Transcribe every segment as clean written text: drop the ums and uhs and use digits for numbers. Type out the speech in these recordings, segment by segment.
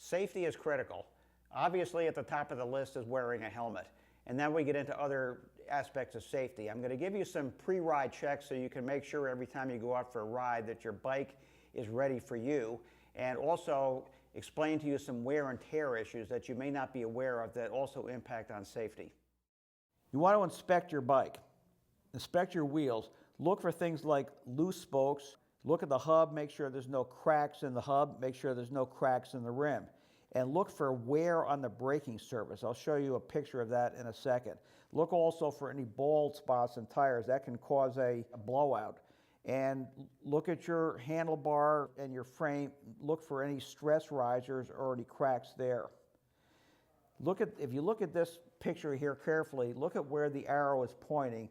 Safety is critical. Obviously, at the top of the list is wearing a helmet. And then we get into other aspects of safety. I'm going to give you some pre-ride checks so you can make sure every time you go out for a ride that your bike is ready for you, and also explain to you some wear and tear issues that you may not be aware of that also impact on safety. You want to inspect your bike. Inspect your wheels. Look for things like loose spokes. Look at the hub, make sure there's no cracks in the hub, make sure there's no cracks in the rim. And look for wear on the braking surface. I'll show you a picture of that in a second. Look also for any bald spots in tires. That can cause a blowout. And look at your handlebar and your frame. Look for any stress risers or any cracks there. If you look at this picture here carefully, look at where the arrow is pointing.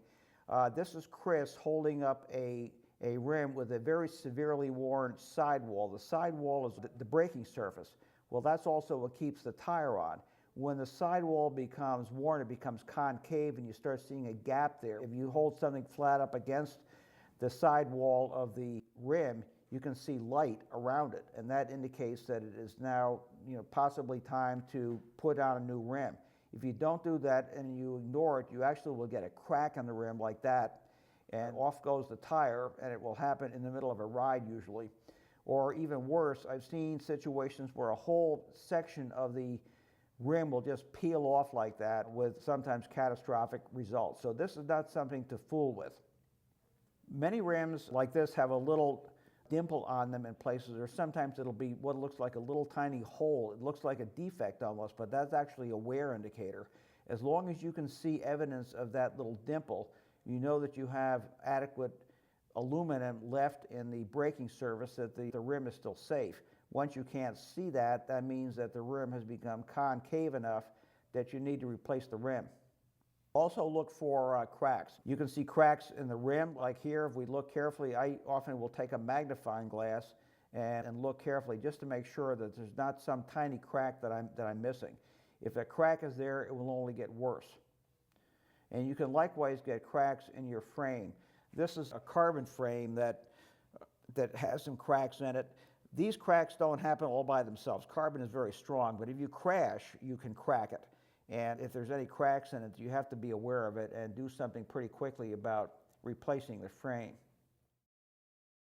This is Chris holding up a rim with a very severely worn sidewall. The sidewall is the braking surface. Well, that's also what keeps the tire on. When the sidewall becomes worn, it becomes concave and you start seeing a gap there. If you hold something flat up against the sidewall of the rim, you can see light around it, and that indicates that it is now, possibly time to put on a new rim. If you don't do that and you ignore it, you actually will get a crack on the rim like that, and off goes the tire, and it will happen in the middle of a ride usually. Or even worse, I've seen situations where a whole section of the rim will just peel off like that with sometimes catastrophic results. So this is not something to fool with. Many rims like this have a little dimple on them in places, or sometimes it'll be what looks like a little tiny hole. It looks like a defect almost, but that's actually a wear indicator. As long as you can see evidence of that little dimple, you know that you have adequate aluminum left in the braking surface, that the rim is still safe. Once you can't see that, that means that the rim has become concave enough that you need to replace the rim. Also look for cracks. You can see cracks in the rim, like here. If we look carefully, I often will take a magnifying glass and look carefully just to make sure that there's not some tiny crack that I'm missing. If a crack is there, it will only get worse. And you can likewise get cracks in your frame. This is a carbon frame that has some cracks in it. These cracks don't happen all by themselves. Carbon is very strong, but if you crash, you can crack it. And if there's any cracks in it, you have to be aware of it and do something pretty quickly about replacing the frame.